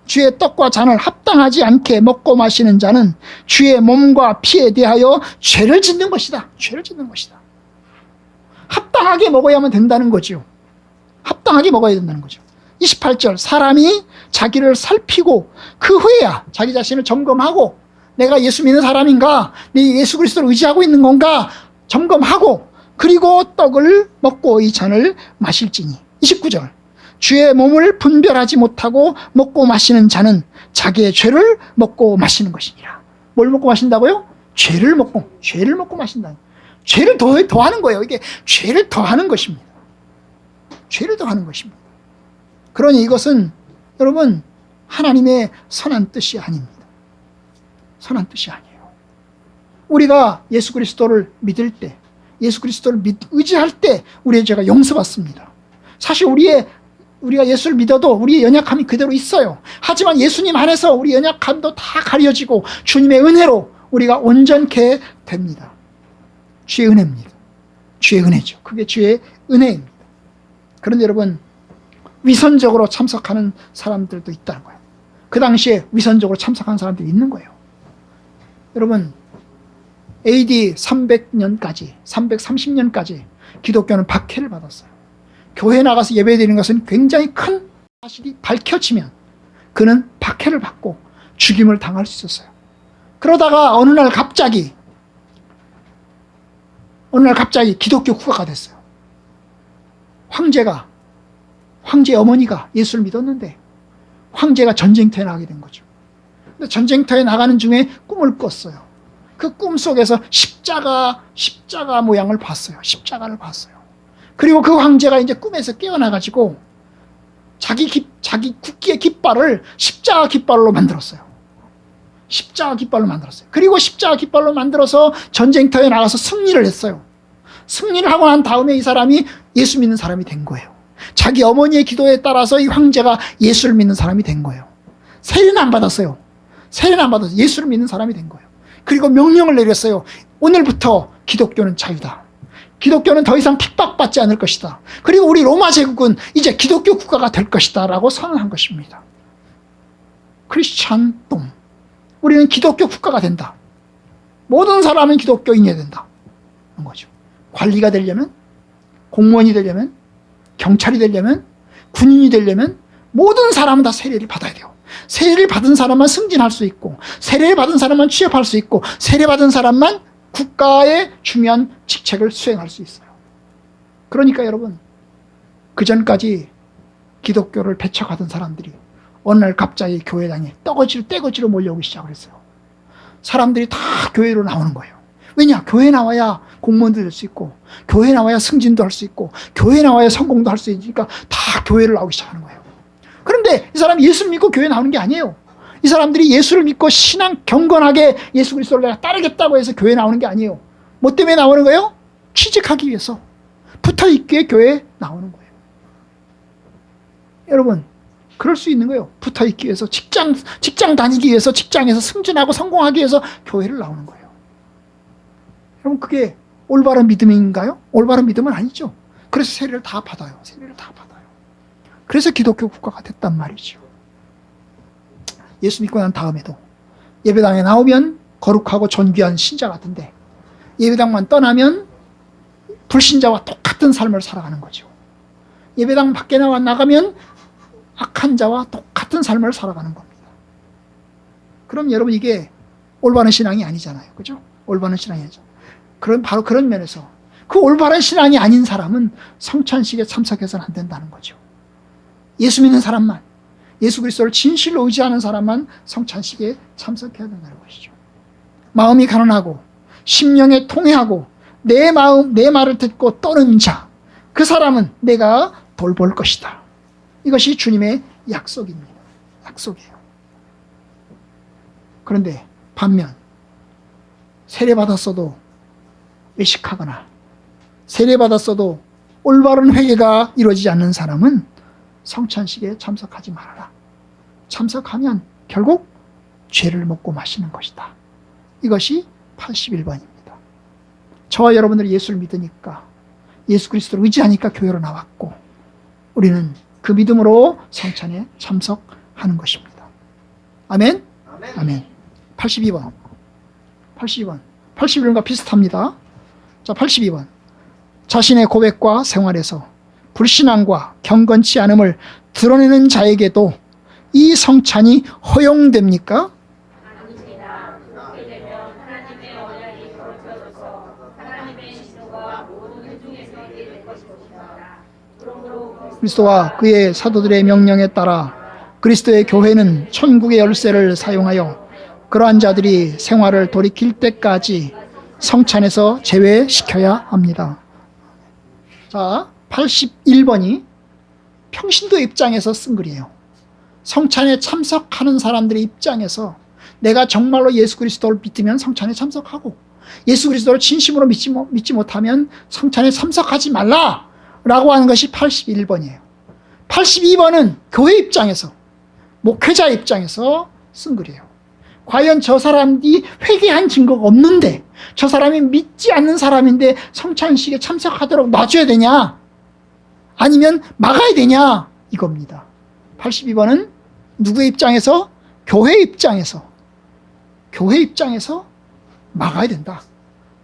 주의 떡과 잔을 합당하지 않게 먹고 마시는 자는 주의 몸과 피에 대하여 죄를 짓는 것이다. 죄를 짓는 것이다. 합당하게 먹어야만 된다는 거죠. 합당하게 먹어야 된다는 거죠. 28절, 사람이 자기를 살피고 그 후에야 자기 자신을 점검하고, 내가 예수 믿는 사람인가, 내 예수 그리스도를 의지하고 있는 건가 점검하고, 그리고 떡을 먹고 이 잔을 마실지니. 29절, 주의 몸을 분별하지 못하고 먹고 마시는 자는 자기의 죄를 먹고 마시는 것이니라. 뭘 먹고 마신다고요? 죄를 먹고 마신다. 죄를 더하는 거예요. 이게 죄를 더하는 것입니다. 죄를 더하는 것입니다. 그러니 이것은 여러분, 하나님의 선한 뜻이 아닙니다. 선한 뜻이 아니에요. 우리가 예수 그리스도를 믿을 때, 예수 그리스도를 의지할 때 우리의 죄가 용서받습니다. 사실 우리가 예수를 믿어도 우리의 연약함이 그대로 있어요. 하지만 예수님 안에서 우리 연약함도 다 가려지고 주님의 은혜로 우리가 온전케 됩니다. 주의 은혜입니다. 주의 은혜죠. 그게 주의 은혜입니다. 그런데 여러분, 위선적으로 참석하는 사람들도 있다는 거예요. 그 당시에 위선적으로 참석하는 사람들이 있는 거예요. 여러분, AD 300년까지, 330년까지 기독교는 박해를 받았어요. 교회에 나가서 예배드리는 것은 굉장히 큰 사실이 밝혀지면 그는 박해를 받고 죽임을 당할 수 있었어요. 그러다가 어느 날 갑자기 기독교 국가가 됐어요. 황제의 어머니가 예수를 믿었는데 황제가 전쟁터에 나가게 된 거죠. 근데 전쟁터에 나가는 중에 꿈을 꿨어요. 그 꿈 속에서 십자가 모양을 봤어요. 십자가를 봤어요. 그리고 그 황제가 이제 꿈에서 깨어나가지고 자기 국기의 깃발을 십자가 깃발로 만들었어요. 십자가 깃발로 만들었어요. 그리고 십자가 깃발로 만들어서 전쟁터에 나가서 승리를 했어요. 승리를 하고 난 다음에 이 사람이 예수 믿는 사람이 된 거예요. 자기 어머니의 기도에 따라서 이 황제가 예수를 믿는 사람이 된 거예요. 세례는 안 받았어요. 세례는 안 받아서 예수를 믿는 사람이 된 거예요. 그리고 명령을 내렸어요. 오늘부터 기독교는 자유다. 기독교는 더 이상 핍박받지 않을 것이다. 그리고 우리 로마 제국은 이제 기독교 국가가 될 것이다 라고 선언한 것입니다. 크리스찬동, 우리는 기독교 국가가 된다. 모든 사람은 기독교인이 된다. 그런 거죠. 관리가 되려면, 공무원이 되려면, 경찰이 되려면, 군인이 되려면 모든 사람은 다 세례를 받아야 돼요. 세례를 받은 사람만 승진할 수 있고, 세례를 받은 사람만 취업할 수 있고, 세례 받은 사람만 국가의 중요한 직책을 수행할 수 있어요. 그러니까 여러분, 그전까지 기독교를 배척하던 사람들이 어느 날 갑자기 교회당에 떼거지로 몰려오기 시작을 했어요. 사람들이 다 교회로 나오는 거예요. 왜냐? 교회 나와야 공무원도 될 수 있고, 교회 나와야 승진도 할 수 있고, 교회 나와야 성공도 할 수 있으니까 다 교회를 나오기 시작하는 거예요. 그런데 이 사람이 예수를 믿고 교회 나오는 게 아니에요. 이 사람들이 예수를 믿고 신앙 경건하게 예수 그리스도를 내가 따르겠다고 해서 교회 나오는 게 아니에요. 뭐 때문에 나오는 거예요? 취직하기 위해서, 붙어있기 위해 교회에 나오는 거예요. 여러분, 그럴 수 있는 거예요. 붙어있기 위해서, 직장 다니기 위해서, 직장에서 승진하고 성공하기 위해서 교회를 나오는 거예요. 여러분, 그게 올바른 믿음인가요? 올바른 믿음은 아니죠. 그래서 세례를 다 받아요. 세례를 다 받아요. 그래서 기독교 국가가 됐단 말이죠. 예수 믿고 난 다음에도 예배당에 나오면 거룩하고 존귀한 신자 같은데 예배당만 떠나면 불신자와 똑같은 삶을 살아가는 거죠. 예배당 밖에 나가면 악한 자와 똑같은 삶을 살아가는 겁니다. 그럼 여러분 이게 올바른 신앙이 아니잖아요. 그죠? 올바른 신앙이 아니죠. 바로 그런 면에서 그 올바른 신앙이 아닌 사람은 성찬식에 참석해서는 안 된다는 거죠. 예수 믿는 사람만, 예수 그리스도를 진실로 의지하는 사람만 성찬식에 참석해야 된다는 것이죠. 마음이 가난하고 심령에 통회하고 내 말을 듣고 떠는 자, 그 사람은 내가 돌볼 것이다. 이것이 주님의 약속입니다. 약속이에요. 그런데 반면 세례받았어도 외식하거나 세례받았어도 올바른 회개가 이루어지지 않는 사람은 성찬식에 참석하지 말아라. 참석하면 결국 죄를 먹고 마시는 것이다. 이것이 81번입니다. 저와 여러분들이 예수를 믿으니까, 예수 그리스도를 의지하니까 교회로 나왔고 우리는 그 믿음으로 성찬에 참석하는 것입니다. 아멘? 아멘. 82번. 81번과 비슷합니다. 자, 82번. 자신의 고백과 생활에서 불신앙과 경건치 않음을 드러내는 자에게도 이 성찬이 허용됩니까?
아닙니다. 그렇게 되면 하나님의 언약이 거룩해져서 하나님의 신호가 모든 중에서 될 것입니다. 그러므로
그리스도와 그의 사도들의 명령에 따라 그리스도의 교회는 천국의 열쇠를 사용하여 그러한 자들이 생활을 돌이킬 때까지 성찬에서 제외시켜야 합니다. 자, 81번이 평신도의 입장에서 쓴 글이에요. 성찬에 참석하는 사람들의 입장에서 내가 정말로 예수 그리스도를 믿으면 성찬에 참석하고 예수 그리스도를 진심으로 믿지 못하면 성찬에 참석하지 말라라고 하는 것이 81번이에요. 82번은 교회 입장에서, 목회자 입장에서 쓴 글이에요. 과연 저 사람이 회개한 증거가 없는데, 저 사람이 믿지 않는 사람인데 성찬식에 참석하도록 놔줘야 되냐? 아니면 막아야 되냐? 이겁니다. 82번은 누구의 입장에서? 교회 입장에서 막아야 된다.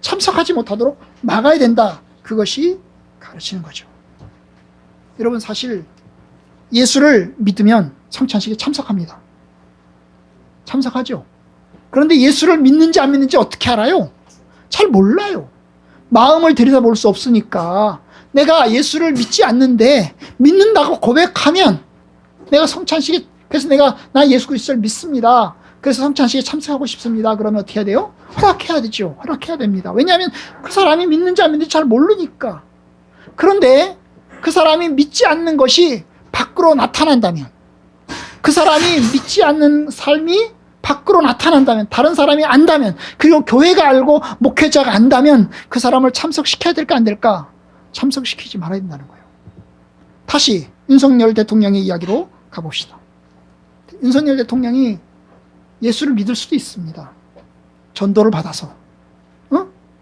참석하지 못하도록 막아야 된다. 그것이 가르치는 거죠. 여러분, 사실 예수를 믿으면 성찬식에 참석합니다. 참석하죠. 그런데 예수를 믿는지 안 믿는지 어떻게 알아요? 잘 몰라요. 마음을 들여다볼 수 없으니까 내가 예수를 믿지 않는데 믿는다고 고백하면 내가 성찬식에, 그래서 나 예수 그리스도를 믿습니다. 그래서 성찬식에 참석하고 싶습니다. 그러면 어떻게 해야 돼요? 허락해야 되죠. 허락해야 됩니다. 왜냐하면 그 사람이 믿는지 안 믿는지 잘 모르니까. 그런데 그 사람이 믿지 않는 것이 밖으로 나타난다면, 그 사람이 믿지 않는 삶이 밖으로 나타난다면, 다른 사람이 안다면, 그리고 교회가 알고 목회자가 안다면 그 사람을 참석시켜야 될까 안 될까? 참석시키지 말아야 된다는 거예요. 다시 윤석열 대통령의 이야기로 가봅시다. 윤석열 대통령이 예수를 믿을 수도 있습니다. 전도를 받아서,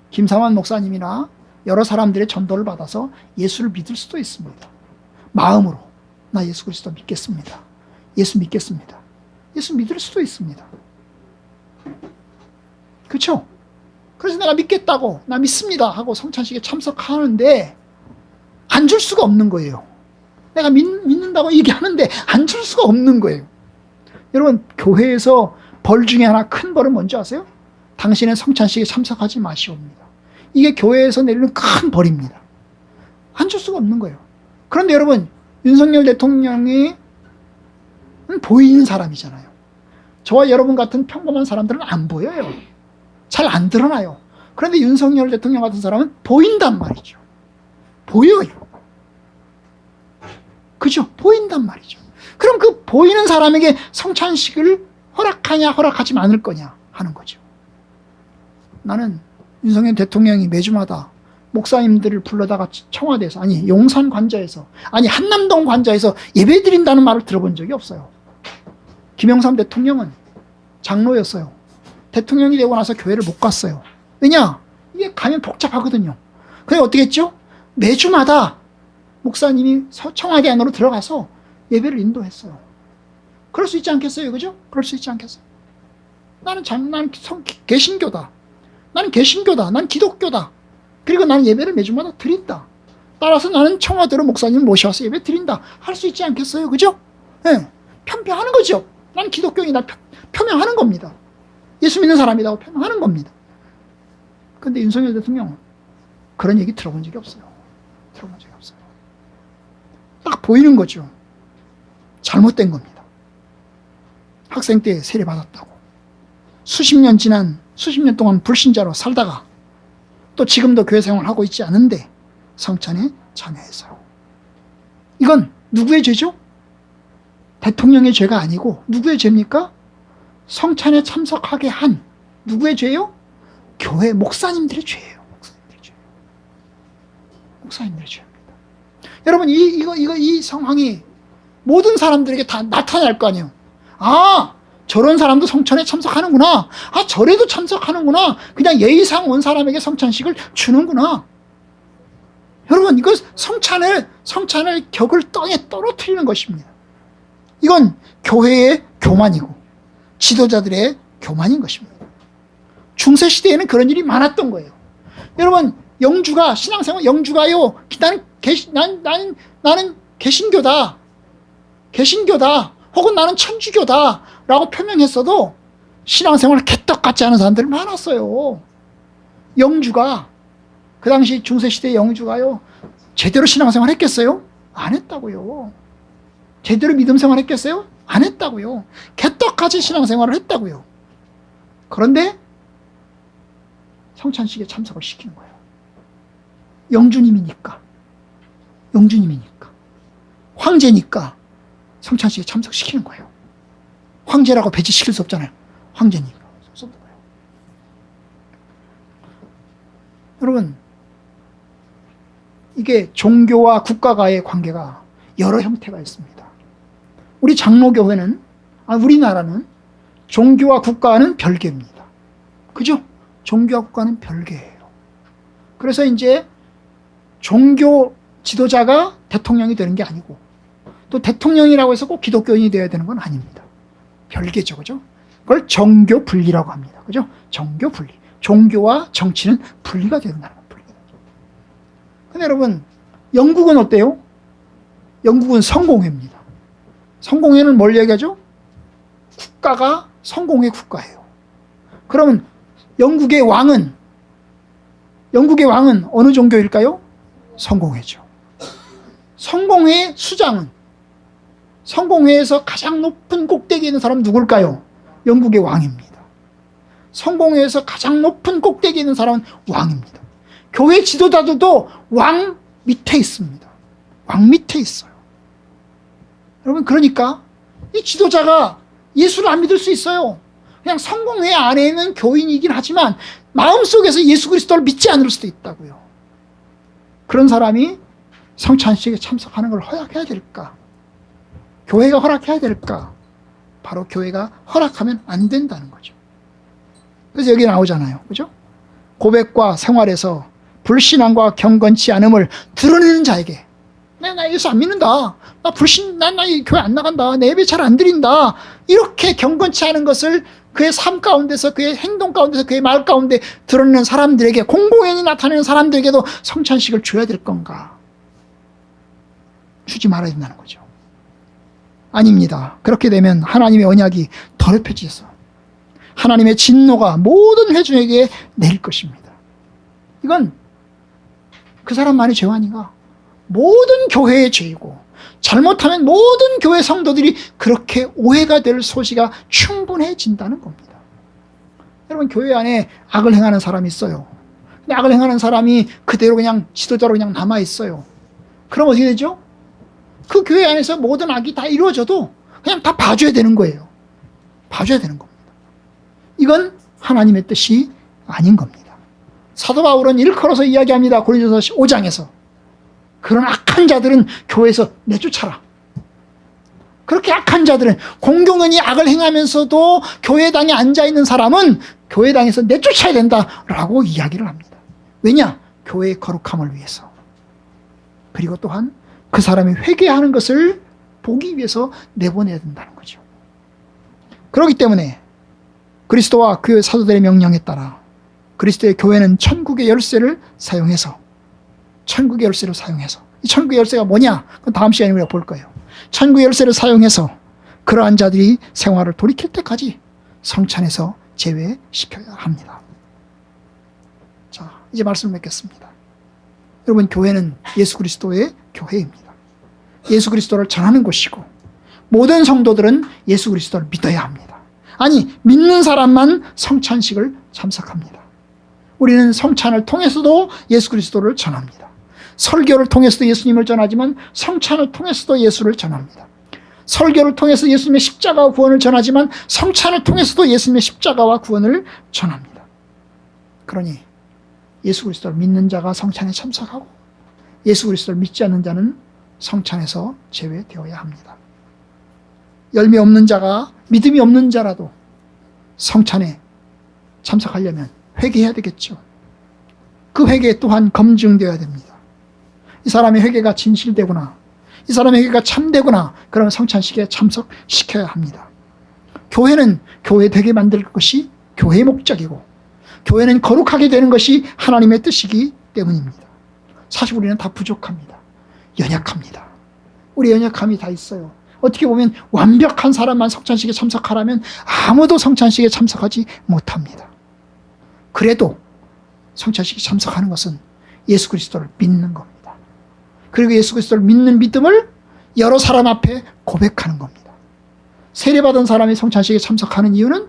김상환 목사님이나 여러 사람들의 전도를 받아서 예수를 믿을 수도 있습니다. 마음으로 나 예수 그리스도 믿겠습니다. 예수 믿겠습니다. 예수 믿을 수도 있습니다. 그렇죠? 그래서 내가 믿겠다고, 나 믿습니다 하고 성찬식에 참석하는데 안 줄 수가 없는 거예요. 내가 믿는다고 얘기하는데 안 줄 수가 없는 거예요. 여러분, 교회에서 벌 중에 하나, 큰 벌은 뭔지 아세요? 당신의 성찬식에 참석하지 마시옵니다. 이게 교회에서 내리는 큰 벌입니다. 안 줄 수가 없는 거예요. 그런데 여러분, 윤석열 대통령이 보이는 사람이잖아요. 저와 여러분 같은 평범한 사람들은 안 보여요. 잘 안 드러나요. 그런데 윤석열 대통령 같은 사람은 보인단 말이죠. 보여요. 그죠? 보인단 말이죠. 그럼 그 보이는 사람에게 성찬식을 허락하냐 허락하지 않을 거냐 하는 거죠. 나는 윤석열 대통령이 매주마다 목사님들을 불러다가 청와대에서, 아니 용산 관저에서, 아니 한남동 관저에서 예배드린다는 말을 들어본 적이 없어요. 김영삼 대통령은 장로였어요. 대통령이 되고 나서 교회를 못 갔어요. 왜냐? 이게 가면 복잡하거든요. 그래서 어떻게 했죠? 매주마다 목사님이 청와대 안으로 들어가서 예배를 인도했어요. 그럴 수 있지 않겠어요? 그죠? 그럴 수 있지 않겠어요? 난 개신교다. 나는 개신교다. 난 기독교다. 그리고 나는 예배를 매주마다 드린다. 따라서 나는 청와대로 목사님 모셔와서 예배 드린다. 할 수 있지 않겠어요? 그죠? 네. 편평하는 거죠. 난 기독교인이다. 표명하는 겁니다. 예수 믿는 사람이라고 표명하는 겁니다. 근데 윤석열 대통령은 그런 얘기 들어본 적이 없어요. 들어본 적이 없어요. 딱 보이는 거죠. 잘못된 겁니다. 학생 때 세례 받았다고. 수십 년 동안 불신자로 살다가 또 지금도 교회 생활을 하고 있지 않은데 성찬에 참여했어요. 이건 누구의 죄죠? 대통령의 죄가 아니고 누구의 죄입니까? 성찬에 참석하게 한 누구의 죄요? 교회 목사님들의 죄예요. 목사님들의 죄입니다. 여러분 이 상황이 모든 사람들에게 다 나타날 거 아니에요. 아, 저런 사람도 성찬에 참석하는구나. 아, 저래도 참석하는구나. 그냥 예의상 온 사람에게 성찬식을 주는구나. 여러분, 이거 성찬을 격을 땅에 떨어뜨리는 것입니다. 이건 교회의 교만이고 지도자들의 교만인 것입니다. 중세시대에는 그런 일이 많았던 거예요. 여러분, 영주가, 신앙생활 영주가요, 나는 개신교다. 혹은 나는 천주교다. 라고 표명했어도 신앙생활을 개떡같지 않은 사람들 많았어요. 영주가, 그 당시 중세시대 영주가요, 제대로 신앙생활 했겠어요? 안 했다고요. 제대로 믿음생활 했겠어요? 안 했다고요. 개떡같이 신앙생활을 했다고요. 그런데 성찬식에 참석을 시키는 거예요. 영주님이니까. 황제니까 성찬식에 참석시키는 거예요. 황제라고 배제시킬 수 없잖아요. 황제니까. 여러분, 이게 종교와 국가와의 관계가 여러 형태가 있습니다. 우리 장로교회는, 우리나라는 종교와 국가는 별개입니다. 그죠? 종교와 국가는 별개예요. 그래서 이제 종교 지도자가 대통령이 되는 게 아니고 또 대통령이라고 해서 꼭 기독교인이 되어야 되는 건 아닙니다. 별개죠. 그죠? 그걸 정교 분리라고 합니다. 그죠? 정교 분리. 종교와 정치는 분리가 된다는 겁니다. 근데 여러분, 영국은 어때요? 영국은 성공회입니다. 성공회는 뭘 얘기하죠? 국가가 성공회 국가예요. 그러면 영국의 왕은 어느 종교일까요? 성공회죠. 성공회 수장은, 성공회에서 가장 높은 꼭대기에 있는 사람은 누굴까요? 영국의 왕입니다. 성공회에서 가장 높은 꼭대기에 있는 사람은 왕입니다. 교회 지도자들도 왕 밑에 있습니다. 왕 밑에 있어요. 여러분, 그러니까 이 지도자가 예수를 안 믿을 수 있어요. 그냥 성공회 안에 있는 교인이긴 하지만 마음속에서 예수 그리스도를 믿지 않을 수도 있다고요. 그런 사람이 성찬식에 참석하는 걸 허락해야 될까? 교회가 허락해야 될까? 바로 교회가 허락하면 안 된다는 거죠. 그래서 여기 나오잖아요. 그죠? 고백과 생활에서 불신앙과 경건치 않음을 드러내는 자에게, 나 예수 안 믿는다. 나 교회 안 나간다. 내 예배 잘 안 드린다. 이렇게 경건치 않은 것을 그의 삶 가운데서, 그의 행동 가운데서, 그의 말 가운데 드러내는 사람들에게, 공공연히 나타내는 사람들에게도 성찬식을 줘야 될 건가? 주지 말아야 된다는 거죠. 아닙니다. 그렇게 되면 하나님의 언약이 더럽혀져서 하나님의 진노가 모든 회중에게 내릴 것입니다. 이건 그 사람만의 죄가 아닌가? 모든 교회의 죄이고, 잘못하면 모든 교회 성도들이 그렇게 오해가 될 소지가 충분해진다는 겁니다. 여러분, 교회 안에 악을 행하는 사람이 있어요. 근데 악을 행하는 사람이 그대로 그냥 지도자로 그냥 남아있어요. 그럼 어떻게 되죠? 그 교회 안에서 모든 악이 다 이루어져도 그냥 다 봐줘야 되는 거예요. 봐줘야 되는 겁니다. 이건 하나님의 뜻이 아닌 겁니다. 사도 바울은 일컬어서 이야기합니다. 고린도서 5장에서. 그런 악한 자들은 교회에서 내쫓아라. 그렇게 악한 자들은, 공공연히 악을 행하면서도 교회당에 앉아있는 사람은 교회당에서 내쫓아야 된다라고 이야기를 합니다. 왜냐? 교회의 거룩함을 위해서. 그리고 또한 그 사람이 회개하는 것을 보기 위해서 내보내야 된다는 거죠. 그렇기 때문에 그리스도와 그 사도들의 명령에 따라 그리스도의 교회는 천국의 열쇠를 사용해서 이 천국의 열쇠가 뭐냐? 그건 다음 시간에 우리가 볼 거예요. 천국의 열쇠를 사용해서 그러한 자들이 생활을 돌이킬 때까지 성찬에서 제외시켜야 합니다. 자, 이제 말씀을 맺겠습니다. 여러분, 교회는 예수 그리스도의 교회입니다. 예수 그리스도를 전하는 곳이고 모든 성도들은 예수 그리스도를 믿어야 합니다. 아니, 믿는 사람만 성찬식을 참석합니다. 우리는 성찬을 통해서도 예수 그리스도를 전합니다. 설교를 통해서도 예수님을 전하지만 성찬을 통해서도 예수를 전합니다. 설교를 통해서 예수님의 십자가와 구원을 전하지만 성찬을 통해서도 예수님의 십자가와 구원을 전합니다. 그러니 예수 그리스도를 믿는 자가 성찬에 참석하고 예수 그리스도를 믿지 않는 자는 성찬에서 제외되어야 합니다. 열매 없는 자가, 믿음이 없는 자라도 성찬에 참석하려면 회개해야 되겠죠. 그 회개 또한 검증되어야 됩니다. 이 사람의 회개가 진실되구나, 이 사람의 회개가 참되구나, 그러면 성찬식에 참석시켜야 합니다. 교회는 교회 되게 만들 것이 교회의 목적이고 교회는 거룩하게 되는 것이 하나님의 뜻이기 때문입니다. 사실 우리는 다 부족합니다. 연약합니다. 우리 연약함이 다 있어요. 어떻게 보면 완벽한 사람만 성찬식에 참석하라면 아무도 성찬식에 참석하지 못합니다. 그래도 성찬식에 참석하는 것은 예수 그리스도를 믿는 겁니다. 그리고 예수 그리스도를 믿는 믿음을 여러 사람 앞에 고백하는 겁니다. 세례받은 사람이 성찬식에 참석하는 이유는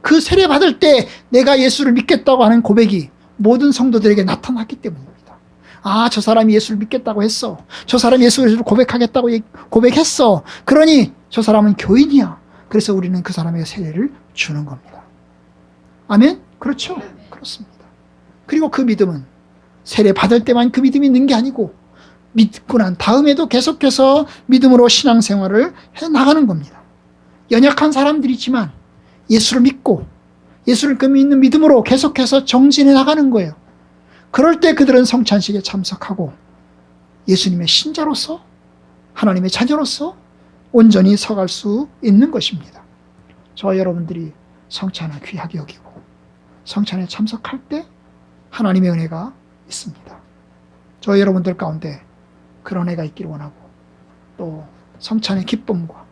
그 세례받을 때 내가 예수를 믿겠다고 하는 고백이 모든 성도들에게 나타났기 때문입니다. 아, 저 사람이 예수를 믿겠다고 했어. 저 사람이 예수 그리스도를 고백하겠다고 고백했어. 그러니 저 사람은 교인이야. 그래서 우리는 그 사람에게 세례를 주는 겁니다. 아멘? 그렇죠? 그렇습니다. 그리고 그 믿음은 세례받을 때만 그 믿음이 있는 게 아니고 믿고 난 다음에도 계속해서 믿음으로 신앙생활을 해나가는 겁니다. 연약한 사람들이지만 예수를 믿고 예수를 그 믿는 믿음으로 계속해서 정진해 나가는 거예요. 그럴 때 그들은 성찬식에 참석하고 예수님의 신자로서 하나님의 자녀로서 온전히 서갈 수 있는 것입니다. 저와 여러분들이 성찬을 귀하게 여기고 성찬에 참석할 때 하나님의 은혜가 있습니다. 저와 여러분들 가운데 그런 은혜가 있기를 원하고 또 성찬의 기쁨과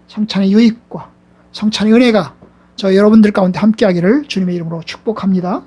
성찬의 유익과 성찬의 은혜가 저와 여러분들 가운데 함께하기를 주님의 이름으로 축복합니다.